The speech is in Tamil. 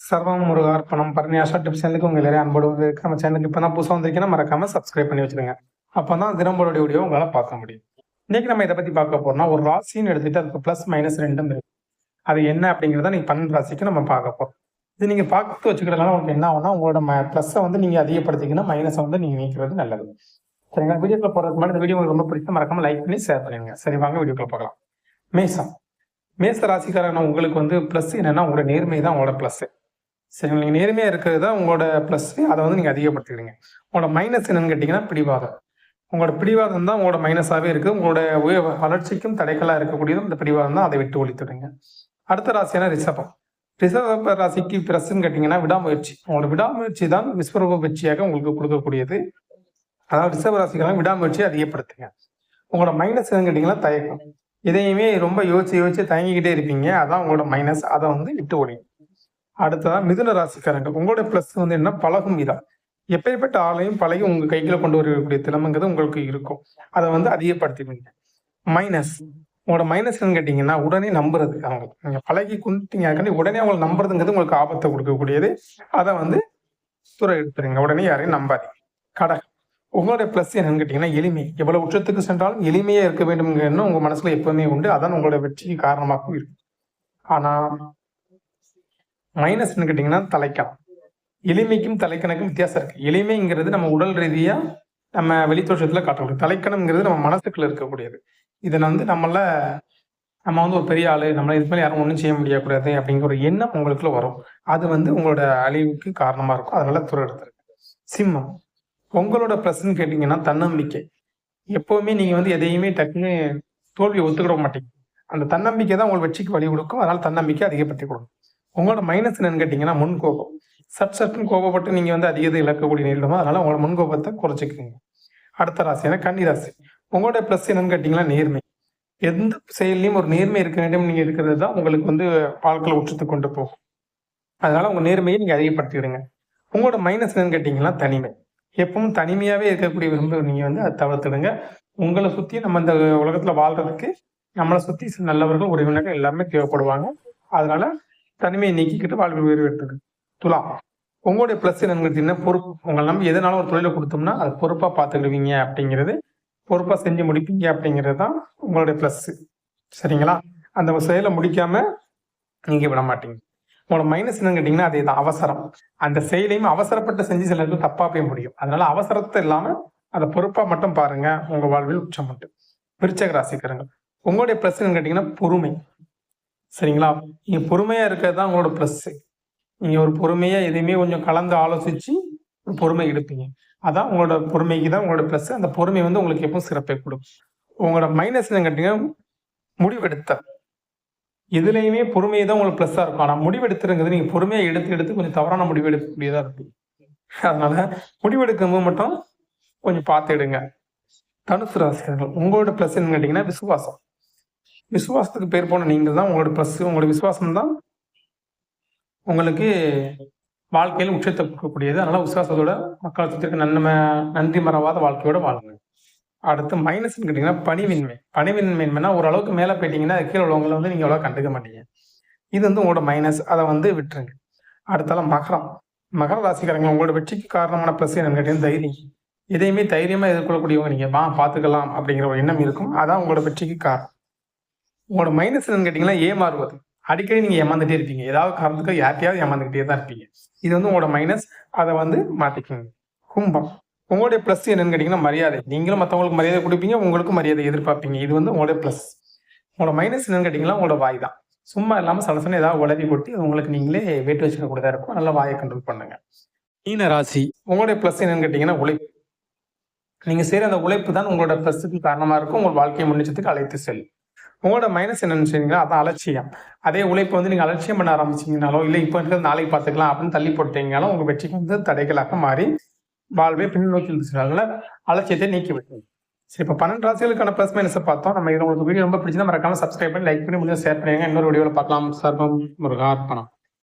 சர்வம் முருகார்ப்பணம் பரணியாஷா டிப்ஸ் சேனலுக்கு உங்க எல்லாரையும் அன்போடு இருக்கு. நம்ம சேனலுக்கு இப்போ தான் புதுசாக வந்திருக்கீங்கன்னா மறக்காம சப்ஸ்கிரைப் பண்ணி வச்சிருங்க. அப்போ தான் தினம்போட வீடியோ உங்களால் பார்க்க முடியும். இன்னைக்கு நம்ம இதை பற்றி பார்க்க போறோம்னா, ஒரு ராசின்னு எடுத்துட்டு அதுக்கு ப்ளஸ் மைனஸ் ரெண்டும் இருக்கு. அது என்ன அப்படிங்கிறத நீங்கள் 12 ராசிக்கு நம்ம பார்க்க போறோம். இது நீங்கள் பார்த்து வச்சுக்கிறதுனால உங்களுக்கு என்ன ஆகும்னா, உங்களோட ப்ளஸ்ஸை வந்து நீங்கள் அதிகப்படுத்திக்கணும், மைனஸை வந்து நீங்கள் நீக்கிறது நல்லது. சரிங்களா? வீடியோக்குள்ள போகிறதுக்கு முன்னாடி இந்த வீடியோ உங்களுக்கு ரொம்ப பிடிச்சா மறக்காம லைக் பண்ணி ஷேர் பண்ணிடுங்க. சரி, வாங்க வீடியோக்குள்ள பார்க்கலாம். மேசம். மேச ராசிக்காரங்க உங்களுக்கு வந்து ப்ளஸ் என்னன்னா, உங்களோட நேர்மை தான் உங்களோட ப்ளஸ். சரி, நீங்கள் நேர்மையாக இருக்கிறது தான் உங்களோட ப்ளஸ். அதை வந்து நீங்கள் அதிகப்படுத்திக்கிறீங்க. உங்களோட மைனஸ் என்னன்னு கேட்டிங்கன்னா பிடிவாதம். உங்களோட பிடிவாதம் தான் உங்களோட மைனஸாகவே இருக்குது. உங்களோட வளர்ச்சிக்கும் தடைக்கலாக இருக்கக்கூடியதும் இந்த பிடிவாதம் தான். அதை விட்டு ஒழித்துடுங்க. அடுத்த ராசியான ரிஷபம். ரிஷப ராசிக்கு ப்ளஸ்ன்னு கேட்டிங்கன்னா விடாமுயற்சி. உங்களோட விடாமுயற்சி தான் விஸ்வரூப வெற்றியாக உங்களுக்கு கொடுக்கக்கூடியது. அதாவது ரிஷப ராசிக்காரங்க விடாமுயற்சியை அதிகப்படுத்துங்க. உங்களோட மைனஸ் என்னன்னு கேட்டிங்கன்னா தயக்கம். இதையுமே ரொம்ப யோசிச்சு தயங்கிக்கிட்டே இருப்பீங்க. அதான் உங்களோட மைனஸ். அதை வந்து விட்டு ஒழிங்க. அடுத்ததான் மிதுன ராசிக்காரங்க. உங்களோட பிளஸ் வந்து என்ன, பழகும் விதம். எப்பேற்பட்ட ஆளையும் பழகி உங்க கைகளை கொண்டு வரக்கூடிய திறமைங்கிறது உங்களுக்கு இருக்கும். அதை வந்து அதிகப்படுத்திடுவீங்க. மைனஸ். உங்களோட மைனஸ் என்னன்னு கேட்டீங்கன்னா உடனே நம்புறது. அவங்க நீங்க பழகி கொண்டுட்டீங்க உடனே அவங்களை நம்புறதுங்கிறது உங்களுக்கு ஆபத்தை கொடுக்கக்கூடியது. அதை வந்து துறை எடுத்துருங்க. உடனே யாரையும் நம்பாதீங்க. கடகம். உங்களுடைய பிளஸ் என்னன்னு கேட்டீங்கன்னா எளிமை. எவ்வளவு உச்சத்துக்கு சென்றாலும் எளிமையா இருக்க வேண்டும்ங்கிற எண்ணம் உங்க மனசுல எப்பவுமே உண்டு. அதான் உங்களோட வெற்றிக்கு காரணமாகவும் இருக்கும். ஆனா மைனஸ் கேட்டீங்கன்னா தலைக்கணம். எளிமைக்கும் தலைக்கணக்கும் வித்தியாசம் இருக்கு. எளிமைங்கிறது நம்ம உடல் ரீதியா நம்ம வெளித்தோற்றத்துல காட்டக்கூடிய, தலைக்கணம்ங்கிறது நம்ம மனசுக்குள்ள இருக்கக்கூடியது. இதை வந்து நம்ம வந்து ஒரு பெரிய ஆளு, நம்மள இது மேலே யாரும் ஒன்றும் செய்ய முடியக்கூடாது அப்படிங்கிற ஒரு எண்ணம் உங்களுக்குள்ள வரும். அது வந்து உங்களோட அழிவுக்கு காரணமா இருக்கும். அதனால துறை எடுத்துருக்கு. சிம்மம். உங்களோட ப்ளஸ்ன்னு கேட்டீங்கன்னா தன்னம்பிக்கை. எப்பவுமே நீங்க வந்து எதையுமே டக்குன்னு தோல்வியை ஒத்துக்கிட மாட்டீங்க. அந்த தன்னம்பிக்கை தான் உங்களுக்கு வெற்றிக்கு வழி கொடுக்கும். அதனால தன்னம்பிக்கை அதிகப்படுத்தி கொடுக்கும். உங்களோட மைனஸ் என்னன்னு கேட்டீங்கன்னா முன்கோபம். சட்டுன்னு கோபப்பட்டு நீங்க வந்து அதிகத்தை இழக்கக்கூடிய நேரிடுமோ, அதனால உங்களோட முன்கோபத்தை குறைச்சிக்கிறீங்க. அடுத்த ராசியான கன்னி ராசி. உங்களோட பிளஸ் என்னன்னு கேட்டீங்கன்னா நேர்மை. எந்த செயலையும் ஒரு நேர்மை இருக்க வேண்டும் நீங்க இருக்கிறது தான் உங்களுக்கு வந்து வாழ்க்கையில உச்சத்து கொண்டு போகும். அதனால உங்க நேர்மையை நீங்க அதிகப்படுத்திடுங்க. உங்களோட மைனஸ் என்னன்னு கேட்டீங்கன்னா தனிமை. எப்பவும் தனிமையாவே இருக்கக்கூடிய விரும்ப நீங்க வந்து அதை தவிர்த்துடுங்க. உங்களை சுத்தி நம்ம இந்த உலகத்துல வாழ்றதுக்கு நம்மளை சுத்தி நல்லவர்கள் உறவினர்கள் எல்லாருமே தேவைப்படுவாங்க. அதனால தனிமையை நீக்கிக்கிட்டு வாழ்வு வேறு வெட்டுது. துலா. உங்களுடைய பிளஸ் என்னன்னு கேட்டீங்கன்னா பொறுப்பு. உங்களை நம்பி எதனாலும் ஒரு தொழிலை கொடுத்தோம்னா அது பொறுப்பா பார்த்துக்கிடுவீங்க அப்படிங்கிறது, பொறுப்பா செஞ்சு முடிப்பீங்க அப்படிங்கிறது தான் உங்களுடைய பிளஸ். சரிங்களா? அந்த செயலை முடிக்காம நீங்க விட மாட்டீங்க. உங்களோட மைனஸ் என்னன்னு கேட்டீங்கன்னா அதே தான், அவசரம். அந்த செயலையும் அவசரப்பட்டு செஞ்சு சில இடத்துல தப்பா போய் முடியும். அதனால அவசரத்தை இல்லாம அதை பொறுப்பா மட்டும் பாருங்க. உங்க வாழ்வில் உச்சம் உண்டு. விருச்சக ராசிக்காரங்க. உங்களுடைய பிளஸ் என்னன்னு கேட்டீங்கன்னா பொறுமை. சரிங்களா? நீங்க பொறுமையா இருக்கிறது தான் உங்களோட பிளஸ். நீங்க ஒரு பொறுமையா எதையுமே கொஞ்சம் கலந்து ஆலோசிச்சு ஒரு பொறுமை எடுப்பீங்க. அதான் உங்களோட பொறுமைக்கு தான் உங்களோட பிளஸ். அந்த பொறுமை வந்து உங்களுக்கு எப்பவும் சிறப்பை கொடுக்கும். உங்களோட மைனஸ் என்ன கேட்டீங்கன்னா முடிவெடுத்த. இதுலையுமே பொறுமையை தான் உங்களுக்கு பிளஸ்ஸா இருக்கும். ஆனா முடிவெடுத்துருங்கிறது நீங்க பொறுமையா எடுத்து கொஞ்சம் தவறான முடிவு எடுக்கக்கூடியதா இருக்கும். அதனால முடிவெடுக்கும் போது மட்டும் கொஞ்சம் பார்த்து எடுங்க. தனுசு ராசிக்காரர்கள். உங்களோட பிளஸ் என்னன்னு கேட்டீங்கன்னா விசுவாசம். விசுவாசத்துக்கு பேர் போன நீங்கள் தான் உங்களோட ப்ளஸ். உங்களோட விசுவாசம் தான் உங்களுக்கு வாழ்க்கையில் உச்சத்தை கொடுக்கக்கூடியது. அதனால விசுவாசத்தோட மக்கள் சுற்றிருக்க நன்றி மறவாத வாழ்க்கையோட வாழுங்க. அடுத்து மைனஸ்ன்னு கேட்டீங்கன்னா பணிவின்மை. பணிவின்மைன்னா ஓரளவுக்கு மேலே போயிட்டீங்கன்னா அது கீழே உள்ளவங்களை வந்து நீங்கள் அவ்வளோ கண்டுக்க மாட்டீங்க. இது வந்து உங்களோட மைனஸ். அதை வந்து விட்டுருங்க. அடுத்தால மகரம். மகர ராசிக்காரங்க. உங்களோட வெற்றிக்கு காரணமான ப்ளஸ் என்னன்னு கேட்டீங்கன்னா தைரியம். எதையுமே தைரியமாக எதிர்கொள்ளக்கூடியவங்க நீங்கள் பார்த்துக்கலாம் அப்படிங்கிற ஒரு எண்ணம் இருக்கும். அதான் உங்களோட வெற்றிக்கு காரணம். உங்களோட மைனஸ் என்னன்னு கேட்டீங்கன்னா ஏமாறுவது. அடிக்கடி நீங்க ஏமாந்துட்டே இருப்பீங்க. ஏதாவது காரணத்துக்கு யார்ட்டையாவது ஏமாந்துக்கிட்டே தான் இருப்பீங்க. இது வந்து உங்களோட மைனஸ். அதை வந்து மாத்திக்கோங்க. கும்பம். உங்களுடைய பிளஸ் என்னன்னு கேட்டீங்கன்னா மரியாதை. நீங்களும் மற்றவங்களுக்கு மரியாதை கொடுப்பீங்க, உங்களுக்கும் மரியாதை எதிர்பார்ப்பீங்க. இது வந்து உங்களுடைய பிளஸ். உங்களோட மைனஸ் என்னன்னு கேட்டீங்கன்னா உங்களோட வாய் தான். சும்மா இல்லாமல் சலசனை ஏதாவது உளறி கொட்டி உங்களுக்கு நீங்களே வேட்டு வச்சுக்க கூடதா இருக்கும். நல்லா வாயை கண்ட்ரோல் பண்ணுங்க. மீன ராசி. உங்களுடைய பிளஸ் என்னன்னு கேட்டீங்கன்னா உழைப்பு. நீங்க செய்யற அந்த உழைப்பு தான் உங்களோட பிளஸுக்கு காரணமா இருக்கும். உங்கள் வாழ்க்கையை முன்னேற்றத்துக்கு அழைத்து செல்லும். உங்களோட மைனஸ் என்னன்னு சொன்னீங்கன்னா அதான் அலட்சியம். அதே உழைப்பு வந்து நீங்க அலட்சியம் பண்ண ஆரம்பிச்சீங்கனாலோ இல்லை இப்போ இருக்கிறது நாளைக்கு பார்த்துக்கலாம் அப்படின்னு தள்ளி போட்டீங்கனாலும் உங்க வெற்றிக்கு வந்து தடைகளாக மாறி வாழ்வே பின்னோக்கி இருந்துச்சுனால அலட்சியத்தை நீக்கி விட்டுருங்க. சரி, இப்போ 12 ராசிகளுக்கான பிளஸ் மைனஸை பார்த்தோம். நம்ம இது உங்களுக்கு வீடியோ ரொம்ப பிடிச்சா மறக்காம சப்ஸ்கிரைப் பண்ணி லைக் பண்ணி முடிஞ்சா ஷேர் பண்ணுங்க. இன்னொரு வீடியோவில் பார்க்கலாம். சர்வம் முருகார்ப்பணம்.